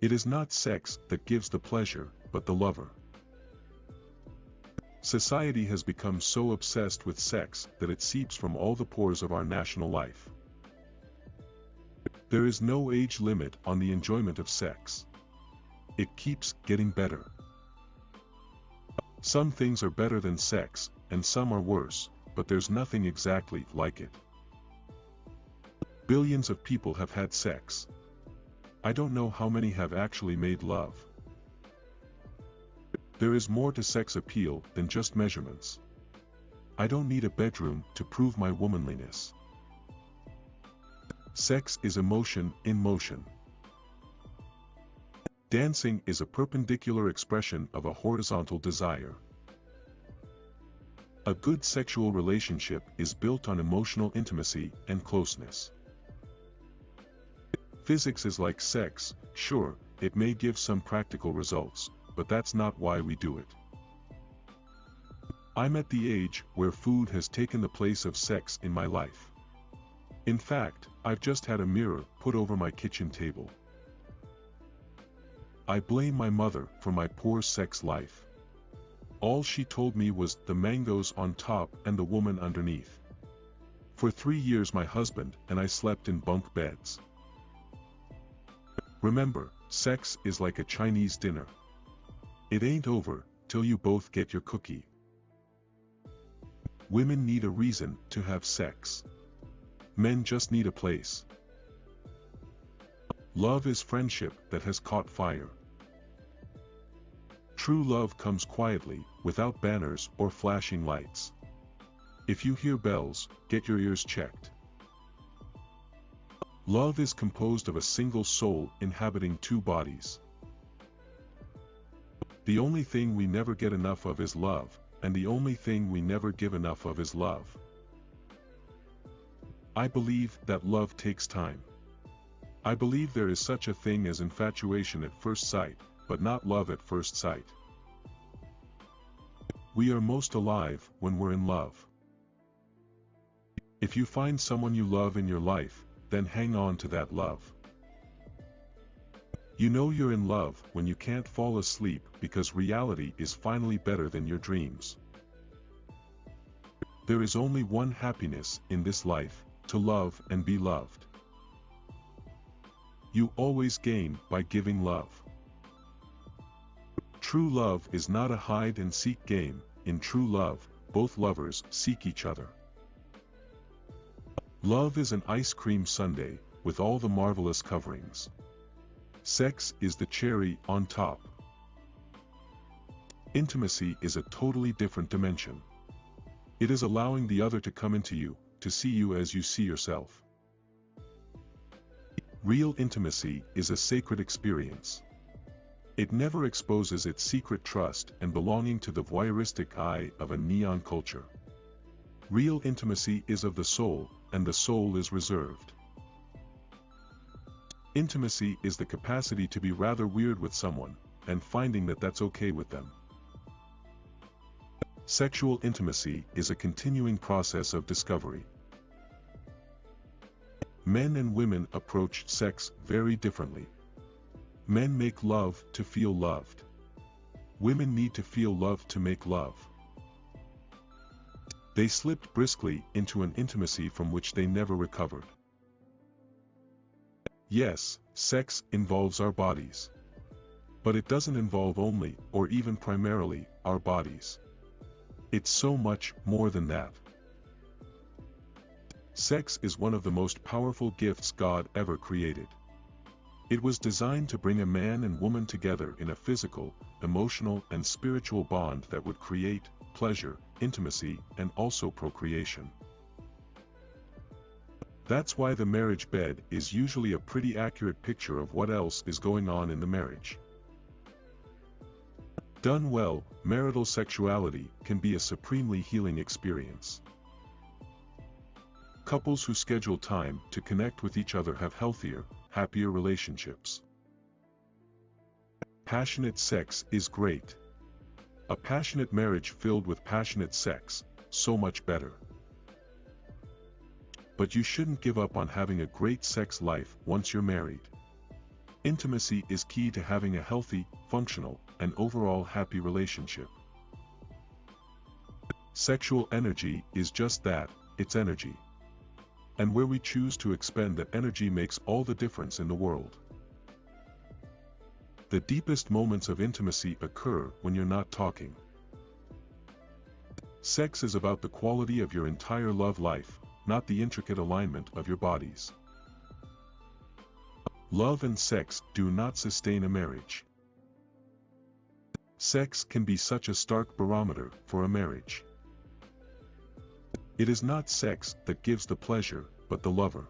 It is not sex that gives the pleasure, but the lover. Society has become so obsessed with sex that it seeps from all the pores of our national life. There is no age limit on the enjoyment of sex. It keeps getting better. Some things are better than sex, and some are worse, but there's nothing exactly like it. Billions of people have had sex. I don't know how many have actually made love. There is more to sex appeal than just measurements. I don't need a bedroom to prove my womanliness. Sex is emotion in motion. Dancing is a perpendicular expression of a horizontal desire. A good sexual relationship is built on emotional intimacy and closeness. Physics is like sex, sure, it may give some practical results, but that's not why we do it. I'm at the age where food has taken the place of sex in my life. In fact, I've just had a mirror put over my kitchen table. I blame my mother for my poor sex life. All she told me was the mangoes on top and the woman underneath. For 3 years my husband and I slept in bunk beds. Remember, sex is like a Chinese dinner. It ain't over till you both get your cookie. Women need a reason to have sex. Men just need a place. Love is friendship that has caught fire. True love comes quietly, without banners or flashing lights. If you hear bells, get your ears checked. Love is composed of a single soul inhabiting 2 bodies. The only thing we never get enough of is love, and the only thing we never give enough of is love. I believe that love takes time. I believe there is such a thing as infatuation at first sight, but not love at first sight. We are most alive when we're in love. If you find someone you love in your life, then hang on to that love. You know you're in love when you can't fall asleep because reality is finally better than your dreams. There is only one happiness in this life, to love and be loved. You always gain by giving love. True love is not a hide-and-seek game. In true love, both lovers seek each other. Love is an ice cream sundae, with all the marvelous coverings. Sex is the cherry on top. Intimacy is a totally different dimension. It is allowing the other to come into you, to see you as you see yourself. Real intimacy is a sacred experience. It never exposes its secret trust and belonging to the voyeuristic eye of a neon culture. Real intimacy is of the soul, and the soul is reserved. Intimacy is the capacity to be rather weird with someone, and finding that that's okay with them. Sexual intimacy is a continuing process of discovery. Men and women approach sex very differently. Men make love to feel loved. Women need to feel loved to make love. They slipped briskly into an intimacy from which they never recovered. Yes, sex involves our bodies. But it doesn't involve only, or even primarily, our bodies. It's so much more than that. Sex is one of the most powerful gifts God ever created. It was designed to bring a man and woman together in a physical, emotional, and spiritual bond that would create pleasure, intimacy, and also procreation. That's why the marriage bed is usually a pretty accurate picture of what else is going on in the marriage. Done well, marital sexuality can be a supremely healing experience. Couples who schedule time to connect with each other have healthier, happier relationships. Passionate sex is great. A passionate marriage filled with passionate sex, so much better. But you shouldn't give up on having a great sex life once you're married. Intimacy is key to having a healthy, functional, and overall happy relationship. Sexual energy is just that, it's energy. And where we choose to expend that energy makes all the difference in the world. The deepest moments of intimacy occur when you're not talking. Sex is about the quality of your entire love life, not the intricate alignment of your bodies. Love and sex do not sustain a marriage. Sex can be such a stark barometer for a marriage. It is not sex that gives the pleasure, but the lover.